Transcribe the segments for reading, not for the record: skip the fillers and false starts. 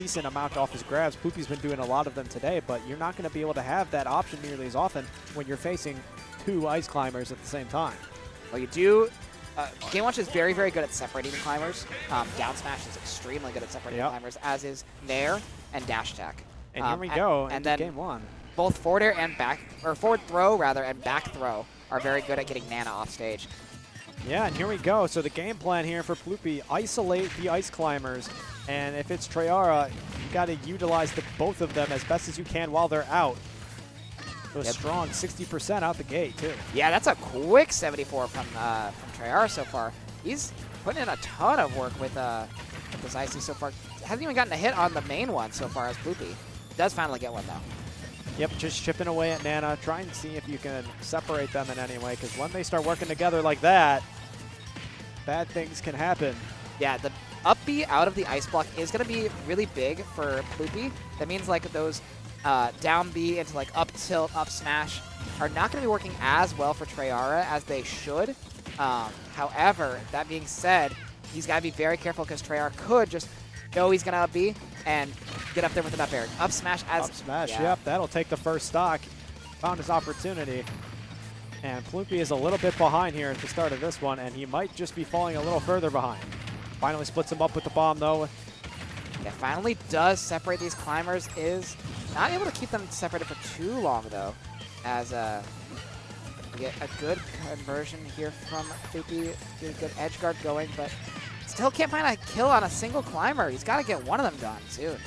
decent amount off his grabs. Ploopy's been doing a lot of them today, but you're not going to be able to have that option nearly as often when you're facing two ice climbers at the same time. Well, you do. Game Watch is very, very good at separating the climbers. Down smash is extremely good at separating climbers, as is Nair and dash attack. And here we go and into then game one. Both forward air and forward throw rather and back throw are very good at getting Nana off stage. Yeah, and here we go. So the game plan here for Ploopy, isolate the ice climbers, and if it's Treyara, you got to utilize both of them as best as you can while they're out. So a strong 60% out the gate too. Yeah, that's a quick 74 from Treyara so far. He's putting in a ton of work with this icy so far. Hasn't even gotten a hit on the main one so far as Ploopy. Does finally get one though. Yep, just chipping away at Nana, trying to see if you can separate them in any way, because when they start working together like that, bad things can happen. Yeah, the up B out of the ice block is going to be really big for Ploopy. That means like those down B into like up tilt, up smash are not going to be working as well for Treyara as they should. However, that being said, he's got to be very careful because Treyara could just know he's going to up B and get up there with an up air. Up smash as... Up smash, yep, that'll take the first stock. Found his opportunity. And Ploopy is a little bit behind here at the start of this one, and he might just be falling a little further behind. Finally splits him up with the bomb, though. Yeah, finally does separate these climbers. Is not able to keep them separated for too long, though, as we get a good conversion here from Ploopy. Get a good edge guard going, but still can't find a kill on a single climber. He's got to get one of them done soon.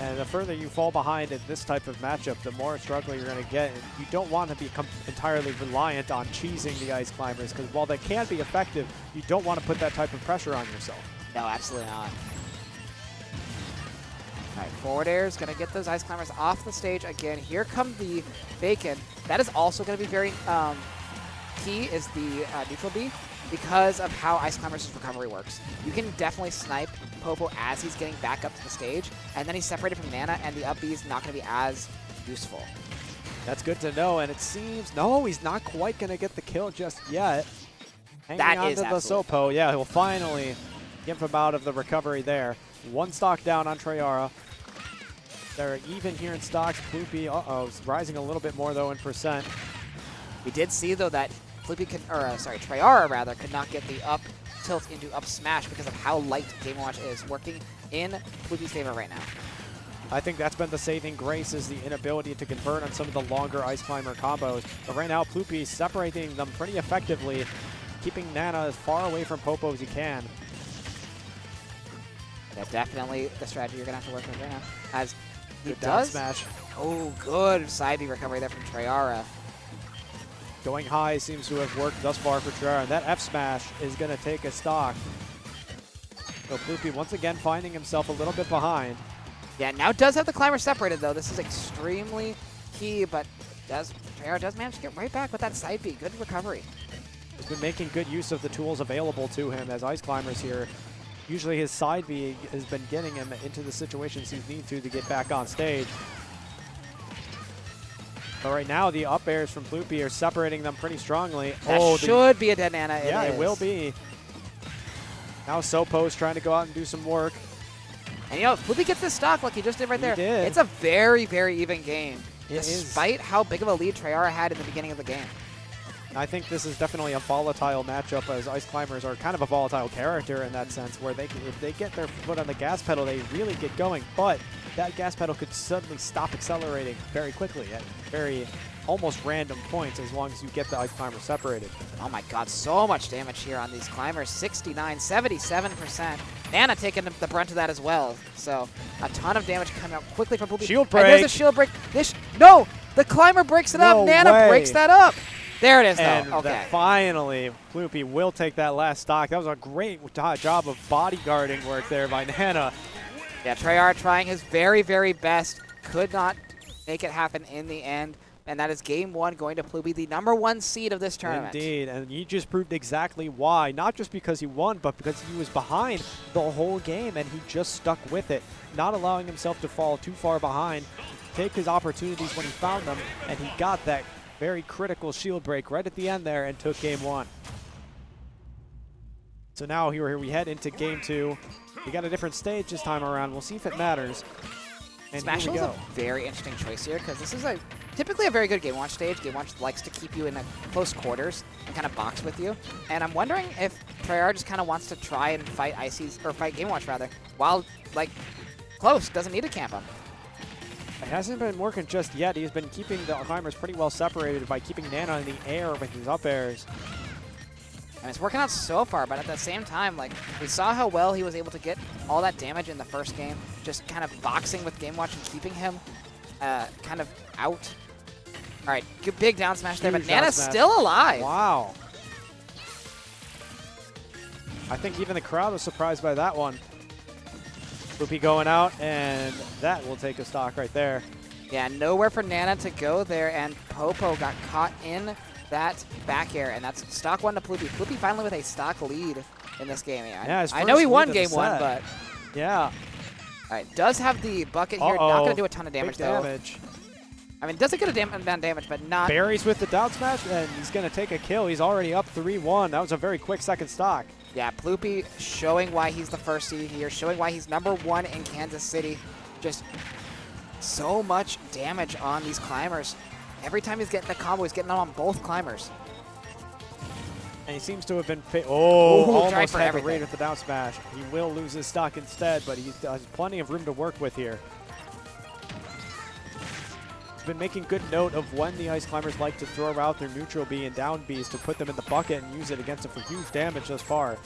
And the further you fall behind in this type of matchup, the more struggle you're going to get. And you don't want to become entirely reliant on cheesing the ice climbers, because while they can be effective, you don't want to put that type of pressure on yourself. No, absolutely not. All right, forward air is going to get those ice climbers off the stage again. Here come the bacon. That is also going to be very key, is the neutral B, because of how ice climbers' recovery works. You can definitely snipe Popo as he's getting back up to the stage, and then he's separated from Nana, and the up B is not going to be as useful. That's good to know, and it seems, no, he's not quite going to get the kill just yet. Hanging on to the Sopo, yeah, he'll finally get him out of the recovery there. One stock down on Treyara. They're even here in stocks. Ploopy, is rising a little bit more, though, in percent. We did see, though, that Ploopy Treyara rather, could not get the up tilt into up smash because of how light Game Watch is working in Ploopy's favor right now. I think that's been the saving grace, is the inability to convert on some of the longer ice climber combos. But right now, Ploopy separating them pretty effectively, keeping Nana as far away from Popo as he can. That's definitely the strategy you're going to have to work with right now. As he good does. Smash. Oh, good side B recovery there from Treyara. Going high seems to have worked thus far for Treyara, and that F smash is going to take a stock. So Ploopy once again finding himself a little bit behind. Yeah, now does have the climber separated, though. This is extremely key, but Treyara does manage to get right back with that side B. Good recovery. He's been making good use of the tools available to him as ice climbers here. Usually his side B has been getting him into the situations he needs to get back on stage. But right now, the up airs from Ploopy are separating them pretty strongly. That should be a dead Nana. Yeah, it will be. Now Sopo's trying to go out and do some work. And you know, if Ploopy gets this stock like he just did right there, did. it's a very, very even game. Despite is. how big of a lead Treyara had in the beginning of the game. I think this is definitely a volatile matchup, as ice climbers are kind of a volatile character in that sense, where if they get their foot on the gas pedal, they really get going. But that gas pedal could suddenly stop accelerating very quickly at very almost random points, as long as you get the ice climber separated. Oh my god, so much damage here on these climbers. 69, 77%. Nana taking the brunt of that as well. So a ton of damage coming out quickly from Ploopy. Shield break. And there's a shield break. No! The climber breaks it up. Nana breaks that up. There it is, though. And okay. Finally, Ploopy will take that last stock. That was a great job of bodyguarding work there by Nana. Yeah, Treyara trying his very, very best. Could not make it happen in the end. And that is game one going to Ploopy, the #1 seed of this tournament. Indeed, and he just proved exactly why. Not just because he won, but because he was behind the whole game, and he just stuck with it, not allowing himself to fall too far behind, take his opportunities when he found them, and he got that very critical shield break right at the end there and took game one. So now here we head into game two. We got a different stage this time around. We'll see if it matters. And Smash is a very interesting choice here because this is typically a very good Game Watch stage. Game Watch likes to keep you in close quarters and kind of box with you. And I'm wondering if Treyara just kind of wants to try and fight fight Game Watch rather, while like close, doesn't need to camp him. It hasn't been working just yet. He's been keeping the climbers pretty well separated by keeping Nana in the air with his up airs. And it's working out so far, but at the same time, like, we saw how well he was able to get all that damage in the first game, just kind of boxing with Game Watch and keeping him kind of out. All right, good big down smash there, but Nana's still alive. Wow. I think even the crowd was surprised by that one. Ploopy going out, and that will take a stock right there. Yeah, nowhere for Nana to go there, and Popo got caught in that back air, and that's stock 1 to Ploopy. Ploopy finally with a stock lead in this game. Yeah, I know he won game 1, but... Yeah. All right, does have the bucket here. Not going to do a ton of damage, though. Damage. I mean, doesn't get a damage, but not... Berries with the down smash, and he's going to take a kill. He's already up 3-1. That was a very quick second stock. Yeah, Ploopy showing why he's the first seed here, showing why he's #1 in Kansas City. Just so much damage on these climbers. Every time he's getting the combo, he's getting them on both climbers. And he seems to have been almost had everything. the rate with the down smash. He will lose his stock instead, but he has plenty of room to work with here. He's been making good note of when the ice climbers like to throw out their neutral B and down Bs to put them in the bucket and use it against him for huge damage thus far.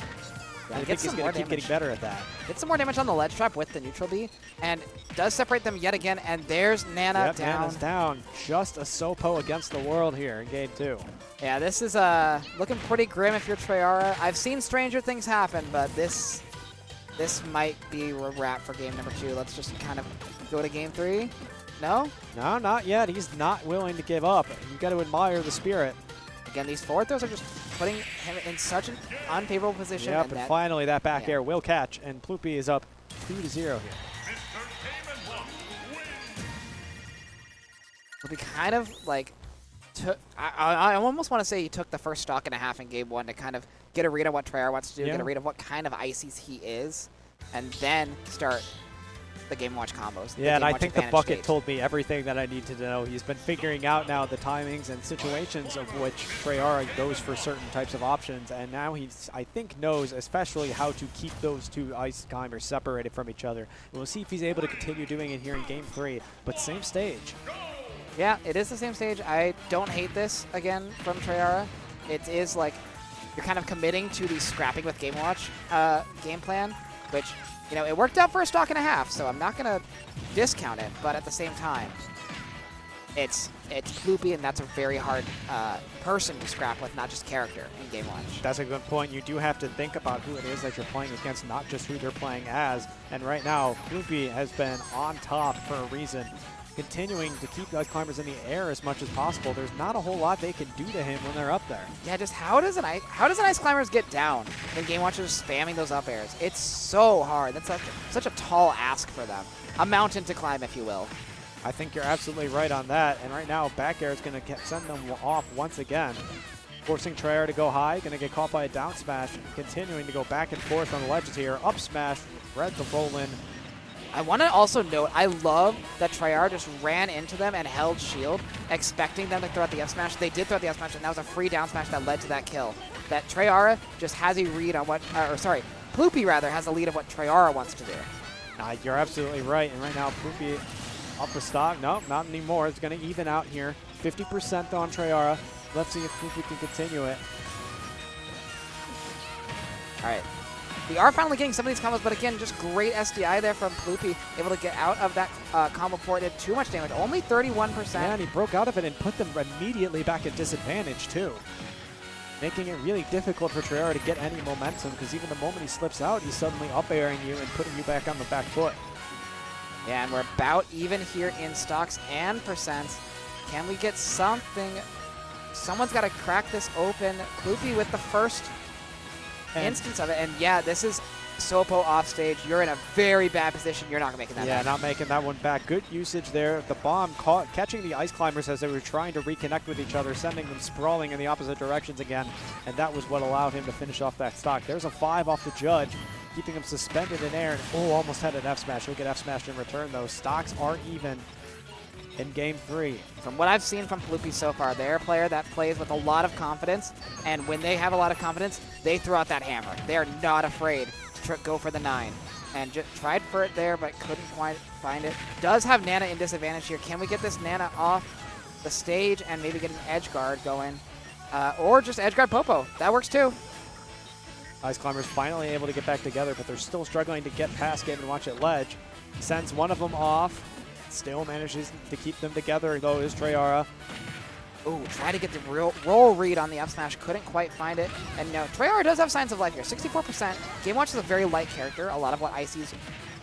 I think he's going to keep getting better at that. Get some more damage on the ledge trap with the neutral B, and does separate them yet again, and there's Nana down. Nana's down. Just a Sopo against the world here in game 2. Yeah, this is looking pretty grim if you're Treyara. I've seen stranger things happen, but this might be a wrap for game number 2. Let's just kind of go to game 3. No? No, not yet. He's not willing to give up. You've got to admire the spirit. Again, these forward throws are just putting him in such an unfavorable position. Yep, and finally that back air will catch, and Ploopy is up 2-0 here. Ploopy kind of like took, I almost want to say he took the first stock and a half in game 1 to kind of get a read on what Treyara wants to do, get a read of what kind of ices he is, and then start the Game Watch combos. Yeah, and I think the bucket told me everything that I need to know. He's been figuring out now the timings and situations of which Treyara goes for certain types of options, and now he's, I think, knows especially how to keep those two ice climbers separated from each other. We'll see if he's able to continue doing it here in game 3, but same stage. Yeah, it is the same stage. I don't hate this, again, from Treyara. It is like you're kind of committing to the scrapping with Game Watch game plan, which, you know, it worked out for a stock and a half, so I'm not going to discount it, but at the same time, it's Ploopy, and that's a very hard person to scrap with, not just character in Game Watch. That's a good point. You do have to think about who it is that you're playing against, not just who they're playing as, and right now, Ploopy has been on top for a reason, continuing to keep those climbers in the air as much as possible. There's not a whole lot they can do to him when they're up there. Yeah, just how does an ice climbers get down when Game Watch is spamming those up airs? It's so hard. That's such a tall ask for them. A mountain to climb, if you will. I think you're absolutely right on that. And right now, back air is going to send them off once again, forcing Treyara to go high. Going to get caught by a down smash, continuing to go back and forth on the ledges here. Up smash, red the roll in. I want to also note, I love that Treyara just ran into them and held shield, expecting them to throw out the F smash. They did throw out the F smash, and that was a free down smash that led to that kill. That Treyara just has a read on what, Ploopy rather has a lead of what Treyara wants to do. You're absolutely right. And right now, Ploopy up the stock. No, not anymore. It's going to even out here. 50% on Treyara. Let's see if Ploopy can continue it. All right. We are finally getting some of these combos, but again, just great SDI there from Ploopy, able to get out of that combo before it did too much damage. Only 31%. Yeah, and he broke out of it and put them immediately back at disadvantage, too. Making it really difficult for Treyara to get any momentum, because even the moment he slips out, he's suddenly up-airing you and putting you back on the back foot. Yeah, and we're about even here in stocks and percents. Can we get something? Someone's got to crack this open. Ploopy with the first instance of it, and yeah, this is Sopo off stage. You're in a very bad position. You're not making that back. Not making that one back. Good usage there. The bomb catching the ice climbers as they were trying to reconnect with each other, sending them sprawling in the opposite directions again, and that was what allowed him to finish off that stock. There's a 5 off the judge. keeping him suspended in air. And, oh, almost had an F smash. He'll get F smashed in return, though. Stocks are even in game 3. From what I've seen from Ploopy so far, they're a player that plays with a lot of confidence, and when they have a lot of confidence, they throw out that hammer. They are not afraid to go for the 9. And just tried for it there, but couldn't quite find it. Does have Nana in disadvantage here. Can we get this Nana off the stage and maybe get an edge guard going? Or just edge guard Popo. That works too. Ice Climbers finally able to get back together, but they're still struggling to get past Game & Watch at ledge. Sends one of them off. Still manages to keep them together, though, is Treyara. Ooh, try to get the roll read on the up smash. Couldn't quite find it. And no, Treyara does have signs of life here. 64%. Game Watch is a very light character. A lot of what Icy's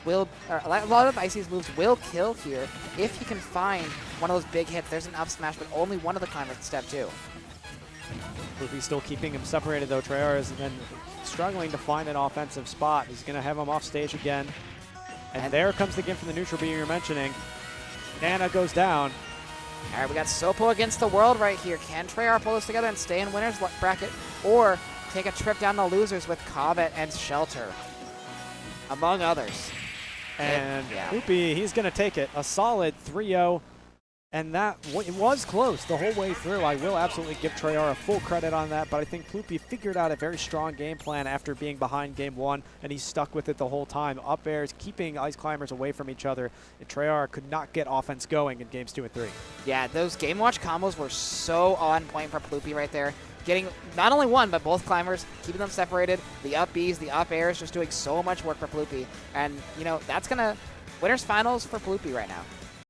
will, or a lot of Icy's moves will kill here if he can find one of those big hits. There's an up smash, but only one of the climbers can step 2. Ploopy's still keeping him separated, though. Treyara is then struggling to find an offensive spot. He's going to have him off stage again. And there comes the game from the neutral B you're mentioning. Nana goes down. All right, we got Sopo against the world right here. Can Treyara pull this together and stay in winner's bracket, or take a trip down the losers with Covet and Shelter, among others? And Ploopy, he's going to take it. A solid 3-0. And that it was close the whole way through. I will absolutely give Treyara full credit on that, but I think Ploopy figured out a very strong game plan after being behind game 1, and he stuck with it the whole time. Up airs, keeping Ice Climbers away from each other, and Treyara could not get offense going in games 2 and 3. Yeah, those Game Watch combos were so on point for Ploopy right there. Getting not only one, but both climbers, keeping them separated. The up Bs, the up airs, just doing so much work for Ploopy. And, you know, that's going to winner's finals for Ploopy right now.